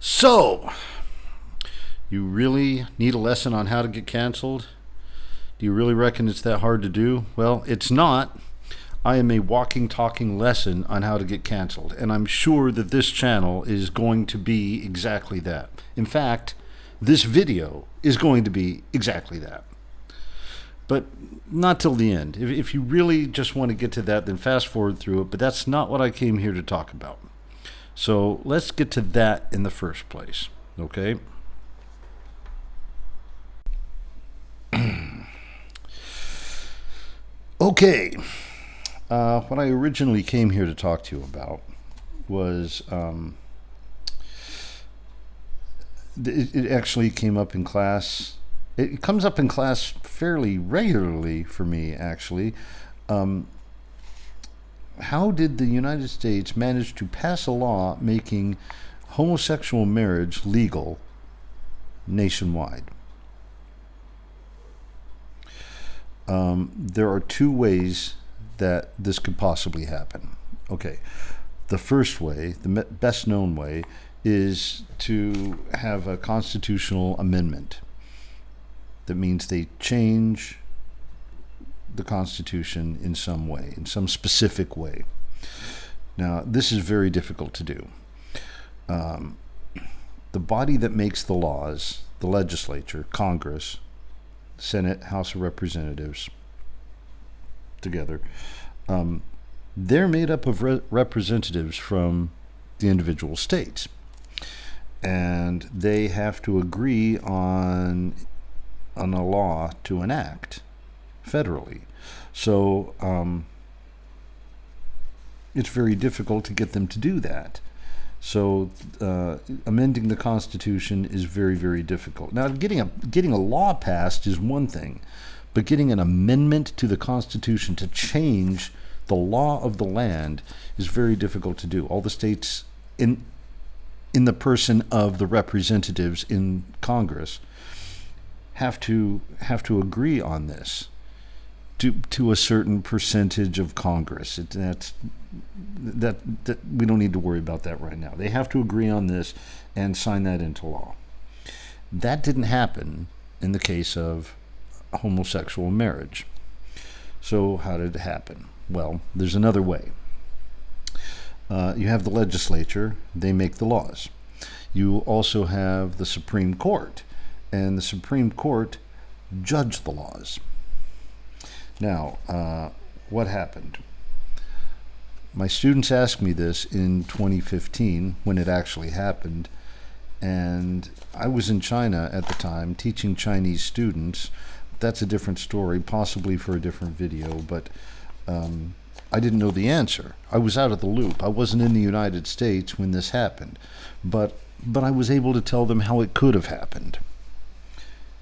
So, you really need a lesson on how to get canceled? Do you really reckon it's that hard to do? Well, it's not. I am a walking, talking lesson on how to get canceled, and I'm sure that this channel is going to be exactly that. In fact, this video is going to be exactly that. But not till the end. If you really just want to get to that, then fast forward through it, but that's not what I came here to talk about. So let's get to that in the first place, okay? Okay. What I originally came here to talk to you about was it actually came up in class. It comes up in class fairly regularly for me, actually. How did the United States manage to pass a law making homosexual marriage legal nationwide? There are two ways that this could possibly happen. Okay, the first way, the best known way, is to have a constitutional amendment. That means they change the Constitution in some way, in some specific way. Now, this is very difficult to do. The body that makes the laws, the legislature, Congress, Senate, House of Representatives, together, they're made up of representatives from the individual states. And they have to agree on a law to enact federally. So it's very difficult to get them to do that. So amending the Constitution is very, very difficult. Now, getting a law passed is one thing, but getting an amendment to the Constitution to change the law of the land is very difficult to do. All the states, in the person of the representatives in Congress, have to agree on this to a certain percentage of Congress. That we don't need to worry about that right now. They have to agree on this and sign that into law. That didn't happen in the case of homosexual marriage. So how did it happen? Well, there's another way. You have the legislature, they make the laws. You also have the Supreme Court, and the Supreme Court judge the laws. Now, what happened? My students asked me this in 2015 when it actually happened, and I was in China at the time teaching Chinese students. That's a different story, possibly for a different video, but I didn't know the answer. I was out of the loop. I wasn't in the United States when this happened, but I was able to tell them how it could have happened.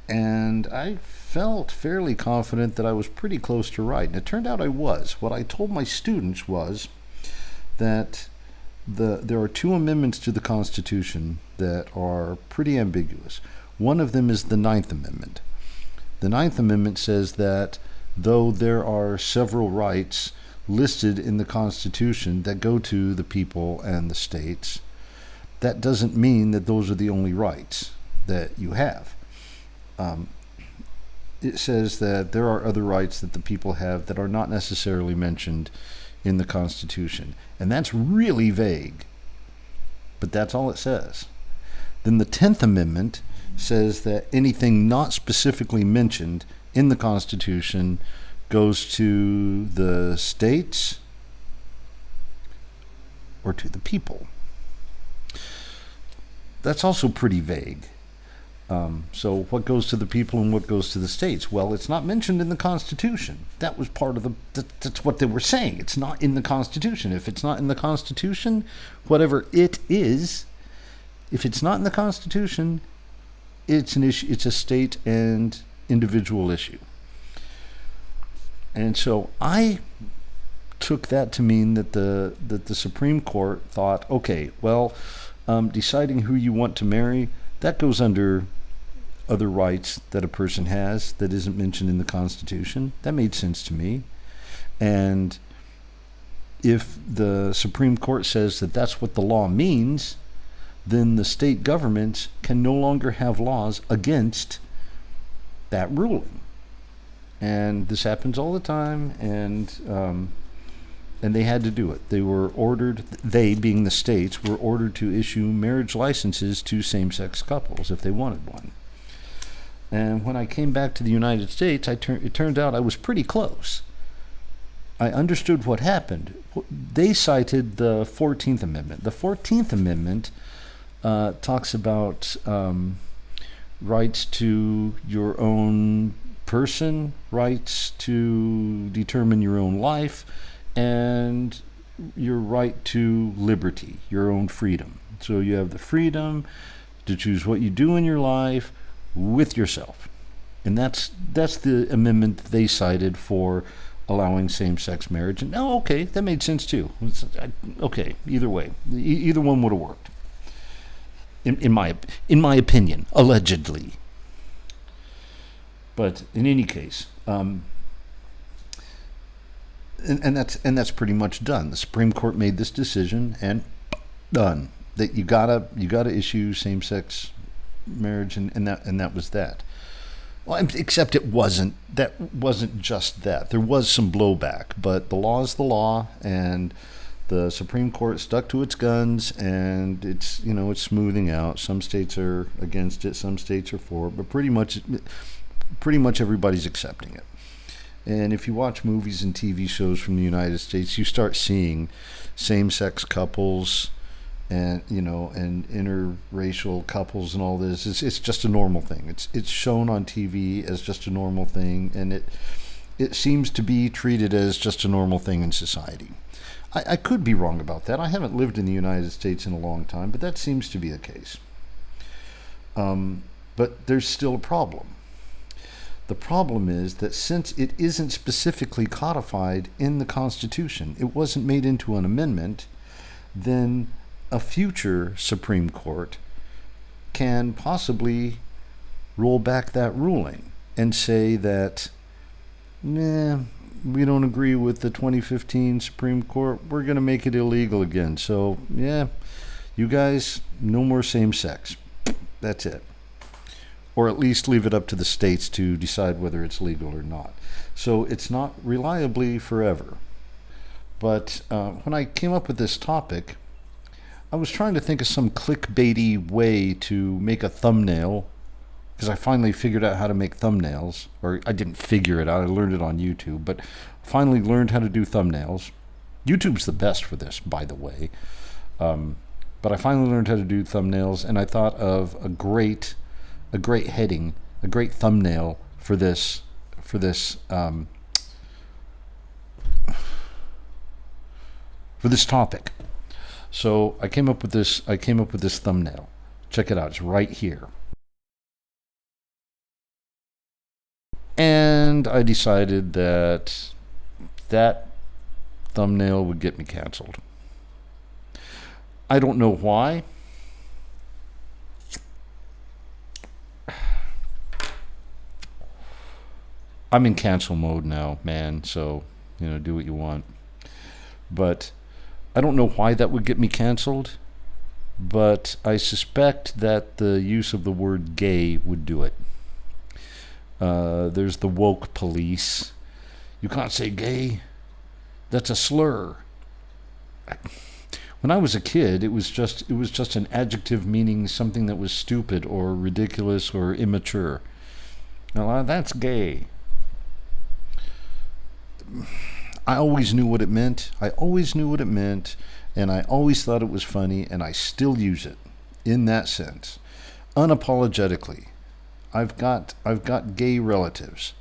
And I felt fairly confident that I was pretty close to right. And it turned out I was. What I told my students was that there are two amendments to the Constitution that are pretty ambiguous. One of them is the Ninth Amendment. The Ninth Amendment says that though there are several rights listed in the Constitution that go to the people and the states, that doesn't mean that those are the only rights that you have. It says that there are other rights that the people have that are not necessarily mentioned in the Constitution. And that's really vague, but that's all it says. Then the 10th Amendment says that anything not specifically mentioned in the Constitution goes to the states or to the people. That's also pretty vague. So what goes to the people and what goes to the states? Well, it's not mentioned in the Constitution. That was part of that's what they were saying. It's not in the Constitution. If it's not in the Constitution, whatever it is, if it's not in the Constitution, it's an issue. It's a state and individual issue. And so I took that to mean that the Supreme Court thought, okay, well, deciding who you want to marry, that goes under other rights that a person has that isn't mentioned in the Constitution. That made sense to me. And if the Supreme Court says that that's what the law means, then the state governments can no longer have laws against that ruling. And this happens all the time, and they had to do it. They were ordered, they being the states, were ordered to issue marriage licenses to same-sex couples if they wanted one. And when I came back to the United States, it turned out I was pretty close. I understood what happened. They cited the 14th Amendment. The 14th Amendment talks about rights to your own person, rights to determine your own life, and your right to liberty, your own freedom. So you have the freedom to choose what you do in your life with yourself. And that's the amendment they cited for allowing same-sex marriage. And okay, that made sense too. Okay, either way, either one would have worked. In my opinion, allegedly. But in any case, and that's pretty much done. The Supreme Court made this decision and done. That you gotta issue same-sex marriage, and that was that. Well, except it wasn't just that. There was some blowback, but the law is the law, and the Supreme Court stuck to its guns, and it's smoothing out. Some states are against it, some states are for it, but pretty much everybody's accepting it. And if you watch movies and TV shows from the United States, you start seeing same-sex couples and interracial couples and all this. It's just a normal thing. It's shown on TV as just a normal thing, and it seems to be treated as just a normal thing in society. I could be wrong about that. I haven't lived in the United States in a long time, but that seems to be the case. But there's still a problem. The problem is that since it isn't specifically codified in the Constitution, it wasn't made into an amendment, then a future Supreme Court can possibly roll back that ruling and say that, we don't agree with the 2015 Supreme Court, we're going to make it illegal again. So, you guys, no more same-sex. That's it. Or at least leave it up to the states to decide whether it's legal or not. So it's not reliably forever. But when I came up with this topic, I was trying to think of some clickbaity way to make a thumbnail, because I finally figured out how to make thumbnails. Or I didn't figure it out, I learned it on YouTube, but finally learned how to do thumbnails. YouTube's the best for this, by the way. But I finally learned how to do thumbnails, and I thought of a great heading, a great thumbnail for this topic. So I came up with this thumbnail. Check it out. It's right here. And I decided that thumbnail would get me canceled. I don't know why. I'm in cancel mode now, man, so, do what you want. But I don't know why that would get me canceled, but I suspect that the use of the word gay would do it. There's the woke police. You can't say gay. That's a slur. When I was a kid, it was just an adjective meaning something that was stupid or ridiculous or immature. Now, that's gay. I always knew what it meant. And I always thought it was funny, and I still use it in that sense, unapologetically. I've got gay relatives,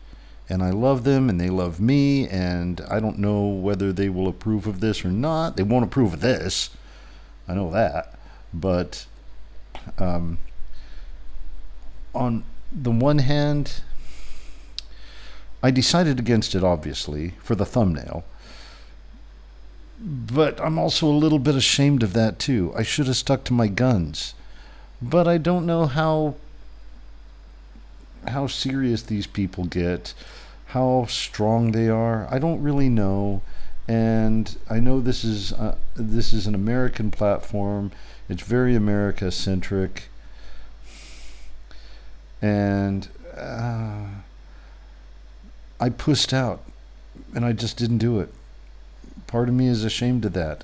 and I love them, and they love me, and I don't know whether they will approve of this or not. They won't approve of this. I know that. But on the one hand, I decided against it, obviously, for the thumbnail. But I'm also a little bit ashamed of that, too. I should have stuck to my guns. But I don't know how serious these people get, how strong they are. I don't really know. And I know this is an American platform. It's very America centric, and I pussed out, and I just didn't do it. Part of me is ashamed of that,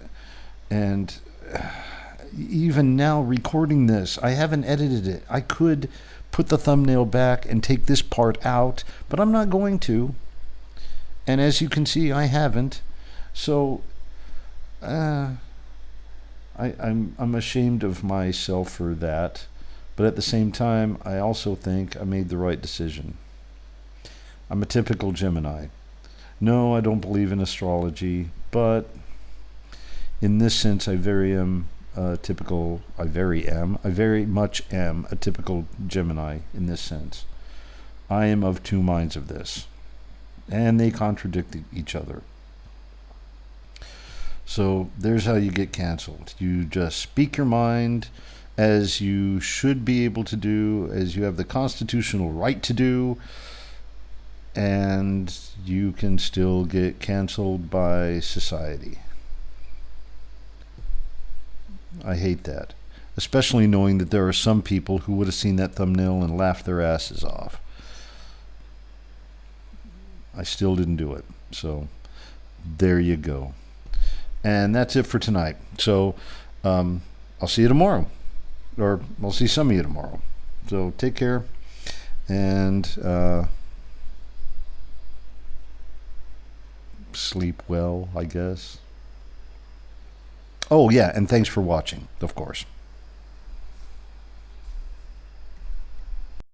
and even now recording this, I haven't edited it. I could put the thumbnail back and take this part out, but I'm not going to. And as you can see, I haven't. So I'm ashamed of myself for that, but at the same time, I also think I made the right decision. I'm a typical Gemini. No, I don't believe in astrology, but in this sense, I very much am a typical Gemini in this sense. I am of two minds of this, and they contradict each other. So there's how you get canceled. You just speak your mind, as you should be able to do, as you have the constitutional right to do, and you can still get canceled by society. I hate that, especially knowing that there are some people who would have seen that thumbnail and laughed their asses off. I still didn't do it. So there you go. And that's it for tonight. So I'll see you tomorrow, or I'll see some of you tomorrow. So take care, and sleep well, I guess. Oh, yeah, and thanks for watching, of course.